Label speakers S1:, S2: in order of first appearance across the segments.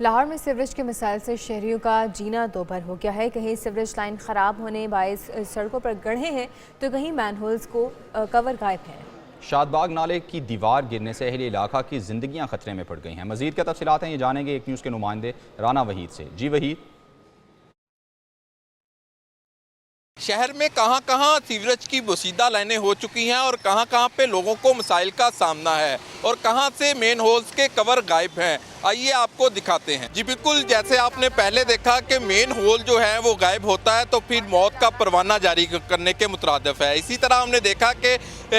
S1: लाहौर में सीवरेज के मिसाइल से शहरियों का जीना दोभर हो गया है। कहीं सीवरेज लाइन ख़राब होने बायस सड़कों पर गड्ढे हैं तो कहीं मैनहोल्स को कवर गायब है।
S2: शादबाग नाले की दीवार गिरने से अहले इलाका की जिंदगियां खतरे में पड़ गई हैं। मजीद क्या तफसीलात हैं ये जानेंगे एक न्यूज़ के नुमाइंदे राना वहीद से। जी वहीद।
S3: शहर में कहां कहां सीवरेज की बोसीदा लाइनें हो चुकी हैं और कहां कहां पे लोगों को मसाइल का सामना है और कहां से मेन होल्स के कवर गायब हैं, आइए आपको दिखाते हैं। जी बिल्कुल, जैसे आपने पहले देखा कि मेन होल जो है वो गायब होता है तो फिर मौत का परवाना जारी करने के मुतरादिफ है। इसी तरह हमने देखा कि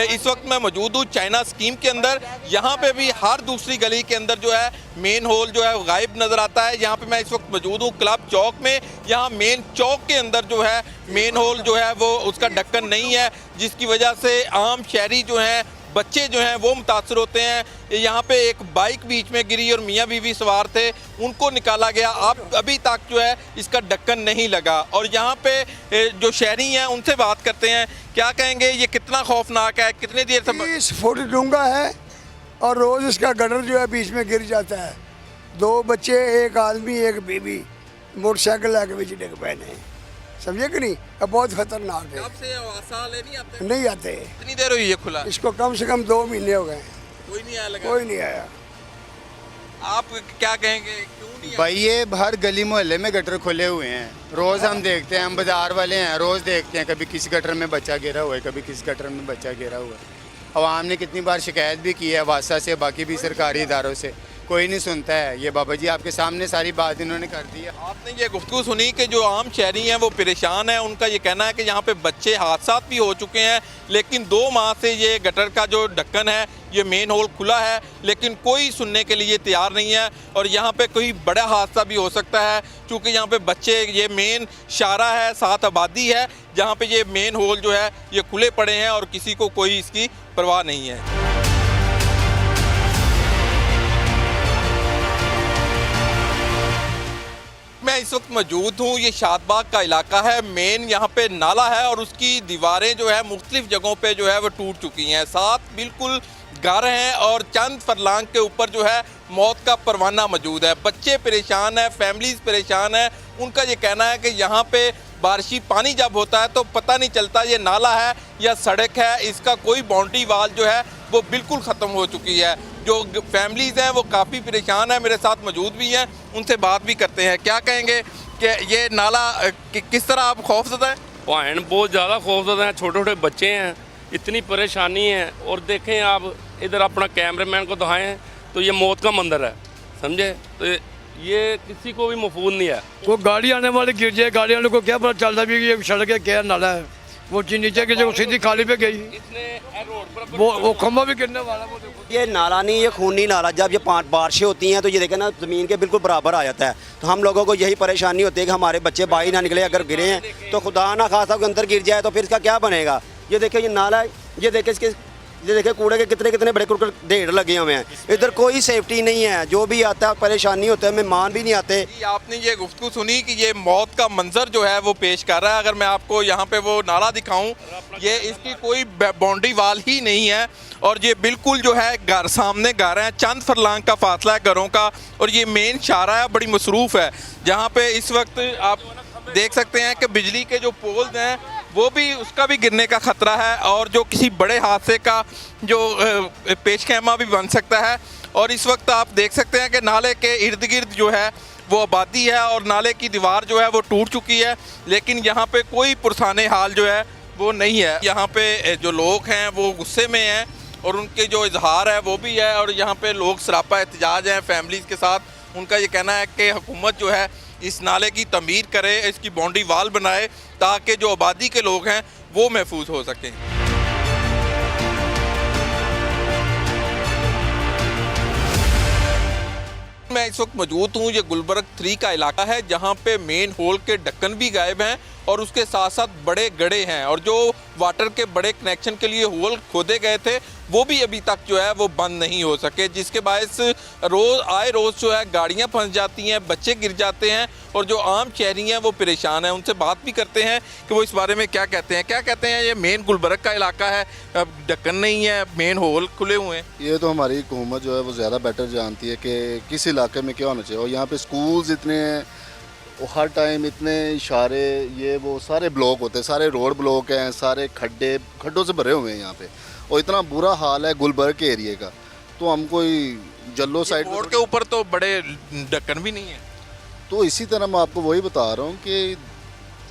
S3: इस वक्त मैं मौजूद हूँ चाइना स्कीम के अंदर। यहाँ पे भी हर दूसरी गली के अंदर जो है मेन होल जो है वो गायब नज़र आता है। यहाँ पे मैं इस वक्त मौजूद हूँ क्लब चौक में। यहाँ मेन चौक के अंदर जो है मेन होल जो है वो उसका ढक्कन नहीं है, जिसकी वजह से आम शहरी जो हैं, बच्चे जो हैं वो मुतासर होते हैं। यहाँ पे एक बाइक बीच में गिरी और मियाँ बीवी सवार थे, उनको निकाला गया। अब अभी तक जो है इसका ढक्कन नहीं लगा। और यहाँ पे जो शहरी हैं उनसे बात करते हैं, क्या कहेंगे, ये कितना खौफनाक है, कितनी देर से
S4: 30 फुट डूंगा है और रोज़ इसका गटर जो है बीच में गिर जाता है। 2 बच्चे, एक आदमी, एक बीवी मोटरसाइकिल लाके बीच डिग पे हैं, समझे कि नहीं। अब बहुत खतरनाक है।
S3: कब से साले
S4: नहीं आते।
S3: कितनी देर हुई है खुला?
S4: इसको कम से कम 2 महीने हो गए,
S3: कोई नहीं आया लगा?
S4: कोई नहीं आया।
S3: आप क्या कहेंगे, क्यों नहीं
S5: भाई ये हर गली मोहल्ले में गटर खुले हुए हैं, रोज़ हम देखते हैं। हम बाजार वाले हैं, रोज़ देखते हैं कभी किसी गटर में बच्चा गिरा हुआ है, कभी किसी गटर में बच्चा गिरा हुआ है। अवाम ने कितनी बार शिकायत भी की है वासा से, बाकी भी सरकारी इदारों से, कोई नहीं सुनता है। ये बाबा जी आपके सामने सारी बात इन्होंने कर दी है।
S3: आपने ये गुफ्तगू सुनी कि जो आम शहरी हैं वो परेशान हैं। उनका ये कहना है कि यहाँ पे बच्चे हादसा भी हो चुके हैं, लेकिन 2 माह से ये गटर का जो ढक्कन है, ये मेन होल खुला है, लेकिन कोई सुनने के लिए तैयार नहीं है। और यहाँ पे कोई बड़ा हादसा भी हो सकता है, क्योंकि यहाँ पे बच्चे, ये मेन शारा है, साथ आबादी है, जहाँ पे ये मेन होल जो है ये खुले पड़े हैं और किसी को कोई इसकी परवाह नहीं है। मैं इस वक्त मौजूद हूँ, ये शादबाग का इलाका है। मेन यहाँ पे नाला है और उसकी दीवारें जो है मुख्तलिफ जगहों पे जो है वो टूट चुकी हैं। साथ बिल्कुल घर हैं और चंद फरलांग के ऊपर जो है मौत का परवाना मौजूद है। बच्चे परेशान हैं, फैमिलीज़ परेशान हैं। उनका ये कहना है कि यहाँ पे बारिशी पानी जब होता है तो पता नहीं चलता ये नाला है या सड़क है, इसका कोई बाउंड्री वाल जो है वो बिल्कुल ख़त्म हो चुकी है। जो फैमिलीज़ हैं वो काफ़ी परेशान है, मेरे साथ मौजूद भी हैं, उनसे बात भी करते हैं। क्या कहेंगे कि ये नाला किस तरह आप खौफजदा है?
S6: भाइन बहुत ज़्यादा खौफजदा हैं, छोटे छोटे बच्चे हैं, इतनी परेशानी है। और देखें आप इधर अपना कैमरामैन को दिखाएं तो ये मौत का मंदिर है, समझे। तो ये किसी को भी महफूज नहीं है।
S7: कोई गाड़ी आने वाले गिर जाए, गाड़ी वाले को क्या पता चलता भी ये सड़क है क्या नाला है। वो नीचे की जगह सीधी खाली पे गई, वो खंभा भी गिरने वाला।
S8: ये नाला नहीं, ये खूनी नाला। जब ये बारिशें होती हैं तो ये देखें ना, ज़मीन के बिल्कुल बराबर आ जाता है। तो हम लोगों को यही परेशानी होती है कि हमारे बच्चे बाहर ना निकले, अगर गिरे हैं तो खुदा ना खासा के अंदर गिर जाए तो फिर इसका क्या बनेगा। ये देखें, ये नाला है, ये देखें इसके, ये देखें कूड़े के कितने कितने बड़े कुड़कर ढेर लगे हुए हैं। इधर कोई सेफ्टी नहीं है, जो भी आता है परेशानी होता है, मेहमान भी नहीं आते।
S3: आपने ये गुफ्तगू सुनी कि ये मौत का मंजर जो है वो पेश कर रहा है। अगर मैं आपको यहाँ पे वो नाला दिखाऊं, ये इसकी कोई बाउंड्री वाल ही नहीं है और ये बिल्कुल जो है घर सामने घर हैं, चंद फरलांग का फासला है घरों का। और ये मेन शारा है, बड़ी मसरूफ़ है, जहाँ पे इस वक्त आप देख सकते हैं कि बिजली के जो पोल्स हैं वो भी, उसका भी गिरने का ख़तरा है और जो किसी बड़े हादसे का जो पेशखेमा भी बन सकता है। और इस वक्त आप देख सकते हैं कि नाले के इर्द गिर्द जो है वो आबादी है और नाले की दीवार जो है वो टूट चुकी है, लेकिन यहाँ पे कोई पुरसाने हाल जो है वो नहीं है। यहाँ पे जो लोग हैं वो गुस्से में हैं और उनके जो इजहार है वो भी है। और यहाँ पे लोग सरापा एहतजाज हैं फैमिलीज़ के साथ। उनका ये कहना है कि हुकूमत जो है इस नाले की तमीर करे, इसकी बाउंड्री वाल बनाए, ताकि जो आबादी के लोग हैं वो महफूज हो सकें। मैं इस वक्त मौजूद हूँ, ये गुलबर्ग 3 का इलाका है, जहाँ पे मेन होल के ढक्कन भी गायब हैं और उसके साथ साथ बड़े गड्ढे हैं, और जो वाटर के बड़े कनेक्शन के लिए होल खोदे गए थे वो भी अभी तक जो है वो बंद नहीं हो सके, जिसके बायस रोज़ जो है गाड़ियां फंस जाती हैं, बच्चे गिर जाते हैं और जो आम शहरी हैं वो परेशान हैं। उनसे बात भी करते हैं कि वो इस बारे में क्या कहते हैं। क्या कहते हैं? ये मेन गुलबर्ग का इलाका है, ढक्कन नहीं है, मेन होल खुले हुए हैं।
S9: ये तो हमारी हुकूमत जो है वो ज़्यादा बेटर जानती है कि किस इलाके में क्या होना चाहिए। और यहाँ पे स्कूल्स इतने हैं, हर टाइम इतने इशारे, ये वो सारे ब्लॉक होते हैं, सारे रोड ब्लॉक हैं, सारे खड्डों से भरे हुए हैं यहाँ पे, और इतना बुरा हाल है गुलबर्ग के एरिए का। तो हम कोई जल्लो साइड
S3: रोड के ऊपर तो बड़े ढक्कन भी नहीं है,
S9: तो इसी तरह मैं आपको वही बता रहा हूँ कि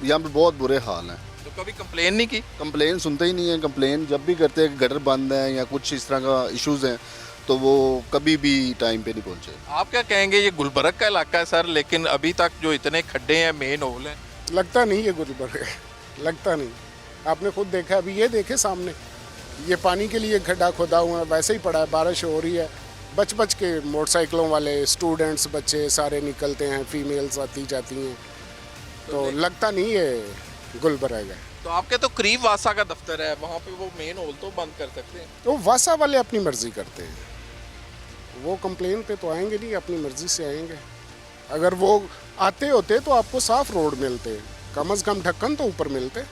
S9: यहाँ पे बहुत बुरे हाल हैं।
S3: तो कभी कंप्लेन नहीं की?
S9: कंप्लेन सुनते ही नहीं है। कंप्लेन जब भी करते हैं कि गटर बंद है या कुछ इस तरह का इश्यूज़ हैं, तो वो कभी भी टाइम पे नहीं पहुँचे।
S3: आप क्या कहेंगे? ये गुलबर्ग का इलाका है सर, लेकिन अभी तक जो इतने खड्डे हैं, मेन होल हैं।
S10: लगता नहीं है गुलबर्ग है, लगता नहीं। आपने खुद देखा, अभी ये देखे सामने, ये पानी के लिए खड्डा खोदा हुआ है, वैसे ही पड़ा है। बारिश हो रही है, बच के मोटरसाइकिलों वाले स्टूडेंट्स बच्चे सारे निकलते हैं, फीमेल्स आती जाती हैं, तो लगता नहीं है गुलबर्ग है।
S3: तो आपके तो करीब वासा का दफ्तर है, वहाँ पे वो मेन होल तो बंद कर सकते हैं।
S10: तो वासा वाले अपनी मर्जी करते हैं, वो कंप्लेन पे तो आएंगे नहीं, अपनी मर्जी से आएंगे। अगर वो आते होते तो आपको साफ रोड मिलते, कम से कम ढक्कन तो ऊपर मिलते।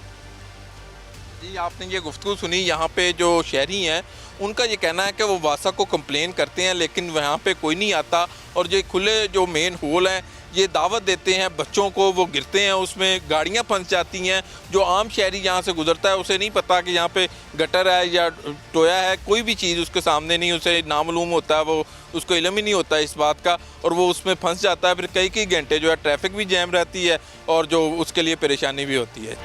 S3: जी, आपने ये गुफ्तगू सुनी। यहाँ पे जो शहरी हैं उनका ये कहना है कि वो वासा को कंप्लेन करते हैं, लेकिन वहाँ पे कोई नहीं आता, और ये खुले जो मेन होल हैं ये दावत देते हैं बच्चों को, वो गिरते हैं, उसमें गाड़ियाँ फंस जाती हैं। जो आम शहरी यहाँ से गुजरता है उसे नहीं पता कि यहाँ पे गटर है या टोया है, कोई भी चीज़ उसके सामने नहीं, उसे नामालूम होता है, वो उसको इल्म ही नहीं होता इस बात का, और वो उसमें फंस जाता है। फिर कई घंटे जो है ट्रैफिक भी जैम रहती है और जो उसके लिए परेशानी भी होती है।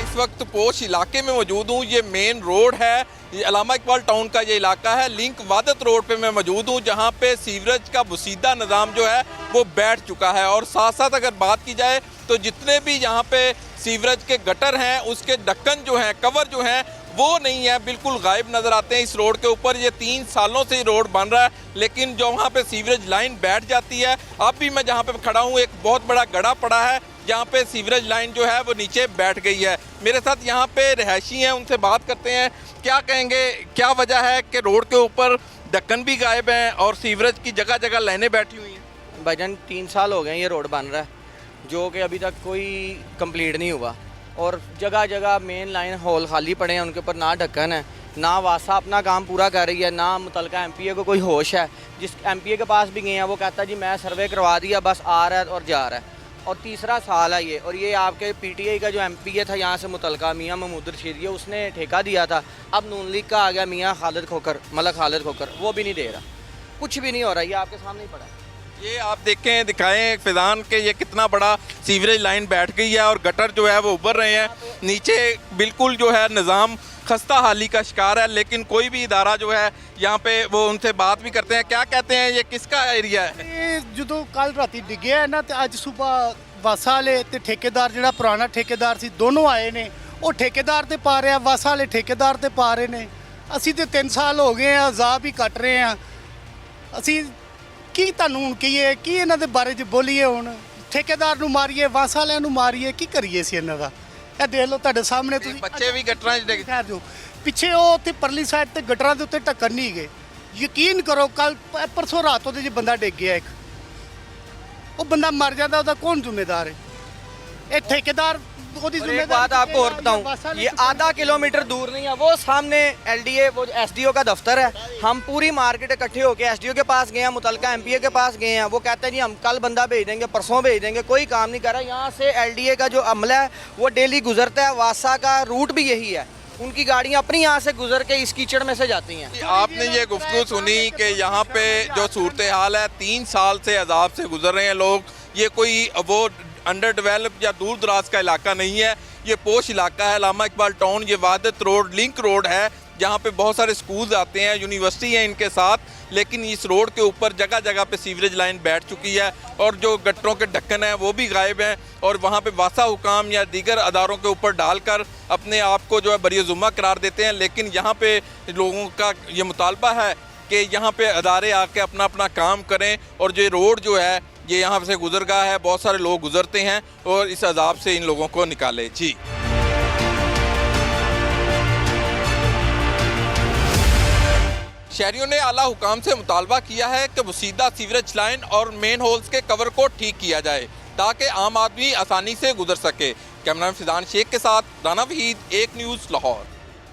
S3: इस वक्त पोश इलाके में मौजूद हूँ। ये मेन रोड है, ये अल्लामा इकबाल टाउन का ये इलाका है। लिंक वादत रोड पे मैं मौजूद हूँ, जहाँ पे सीवरेज का बुसीदा निज़ाम जो है वो बैठ चुका है। और साथ साथ अगर बात की जाए तो जितने भी यहाँ पे सीवरेज के गटर हैं उसके ढक्कन जो हैं, कवर जो हैं, वो नहीं है, बिल्कुल गायब नज़र आते हैं इस रोड के ऊपर। ये 3 सालों से ये रोड बन रहा है, लेकिन जो वहाँ पे सीवरेज लाइन बैठ जाती है, अब भी मैं जहाँ पे खड़ा हूँ एक बहुत बड़ा गड्ढा पड़ा है जहाँ पे सीवरेज लाइन जो है वो नीचे बैठ गई है। मेरे साथ यहाँ पे रहायशी हैं, उनसे बात करते हैं। क्या कहेंगे, क्या वजह है कि रोड के ऊपर ढक्कन भी गायब हैं और सीवरेज की जगह जगह लाइनें बैठी हुई हैं?
S11: भाईजान 3 साल हो गए ये रोड बन रहा है, जो कि अभी तक कोई कंप्लीट नहीं हुआ, और जगह जगह मेन लाइन हॉल खाली पड़े हैं, उनके ऊपर ना ढक्कन है, ना वासा अपना काम पूरा कर रही है, ना मुतलका एमपीए को कोई होश है। जिस एमपीए के पास भी गए हैं वो कहता है जी मैं सर्वे करवा दिया, बस आ रहा है और जा रहा है। और 3रा साल है ये, और ये आपके पीटीआई का जो एमपीए था यहाँ से मुतलका मियाँ महमूद रशीद, ये उसने ठेका दिया था। अब नून लीग का आ गया मियाँ खालिद खोकर, वो भी नहीं दे रहा, कुछ भी नहीं हो रहा। ये आपके सामने ही पड़ा है।
S3: ये आप देखें, दिखाएं फिजान के ये कितना बड़ा सीवरेज लाइन बैठ गई है और गटर जो है वो उभर रहे हैं नीचे। बिल्कुल जो है निज़ाम खस्ता हाली का शिकार है, लेकिन कोई भी इदारा जो है यहाँ पे वो उनसे बात भी करते हैं। क्या कहते हैं, ये किसका एरिया है?
S12: ये जो कल राती डिगे है ना, तो अज सुबह वासा वाले ते ठेकेदार जो पुराना ठेकेदार सी दोनों आए ने, वो ठेकेदार ते पा रहे हैं, वासा वाले ठेकेदार ते पा रहे ने। असी तो 3 साल हो गए हैं, अजाब ही कट रहे हैं। असी की तुहानूं हुण कहीए, की इन्हां दे बारे च बोलीए? हुण ठेकेदार नूं मारीए, वासा वालियां नूं मारीए, की करिए सी इन्हां दा? ਇਹ ਦੇਖ ਲਓ ਤੁਹਾਡੇ ਸਾਹਮਣੇ ਤੁਸੀਂ
S3: ਬੱਚੇ ਵੀ ਗਟਰਾਂ 'ਚ ਡਿੱਗ
S12: ਖੈਰ ਜੋ ਪਿੱਛੇ ਉਹ ਉੱਥੇ ਪਰਲੀ ਸਾਈਡ ਤੇ ਗਟਰਾਂ ਦੇ ਉੱਤੇ ਢੱਕਣ ਨਹੀਂ ਗਏ। ਯਕੀਨ ਕਰੋ ਕੱਲ ਪਰਸੋਂ ਰਾਤ ਉਹਦੇ 'ਚ ਬੰਦਾ ਡਿੱਗ ਗਿਆ ਇੱਕ, ਉਹ ਬੰਦਾ ਮਰ ਜਾਂਦਾ, ਉਹਦਾ ਕੌਣ ਜ਼ਿੰਮੇਦਾਰ है? ਇਹ ਠੇकेदार ਉਹਦੀ
S11: एक
S12: ਜ਼ਿੰਮੇदारी।
S11: बात आपको और बताऊं, ये आधा किलोमीटर दूर नहीं है, वो सामने एलडीए वो एसडीओ का दफ्तर है। हम पूरी मार्केट इकट्ठे होकर एसडीओ के पास गए हैं, मुतलका एमपीए के पास गए हैं, वो कहते हैं जी हम कल बंदा भेज देंगे, परसों भेज देंगे, कोई काम नहीं कर रहा। यहाँ से एलडीए का जो अमला है वो डेली गुजरता है, वासा का रूट भी यही है, उनकी गाड़ियाँ अपनी यहाँ से गुजर के इस कीचड़ में से जाती हैं।
S3: आपने ये गुफ्तगू सुनी कि यहाँ पे जो सूरत हाल है, 3 साल से अजाब से गुजर रहे हैं लोग। ये कोई वो अंडर डेवलप या दूर दराज का इलाका नहीं है, ये पोश इलाका है। अल्लामा इकबाल टाउन, ये वादत रोड, लिंक रोड है, जहाँ पे बहुत सारे स्कूल्स आते हैं, यूनिवर्सिटी है इनके साथ, लेकिन इस रोड के ऊपर जगह जगह पे सीवरेज लाइन बैठ चुकी है और जो गटरों के ढक्कन हैं वो भी गायब हैं। और वहाँ पे वासा हुकाम या दीगर अदारों के ऊपर डालकर अपने आप को जो है बरी जुम्मा करार देते हैं। लेकिन यहाँ पे लोगों का ये मुतालबा है कि यहाँ पे अदारे आके अपना अपना काम करें और जो रोड जो है ये यहाँ से गुजरगाह है, बहुत सारे लोग गुजरते हैं और इस अजाब से इन लोगों को निकाले। जी शहरियों ने आला हुकाम से मुतालबा किया है कि वसीदा सीवरेज लाइन और मेन होल्स के कवर को ठीक किया जाए ताकि आम आदमी आसानी से गुजर सके। कैमरामैन फिजान शेख के साथ राना वहीद, एक न्यूज़, लाहौर।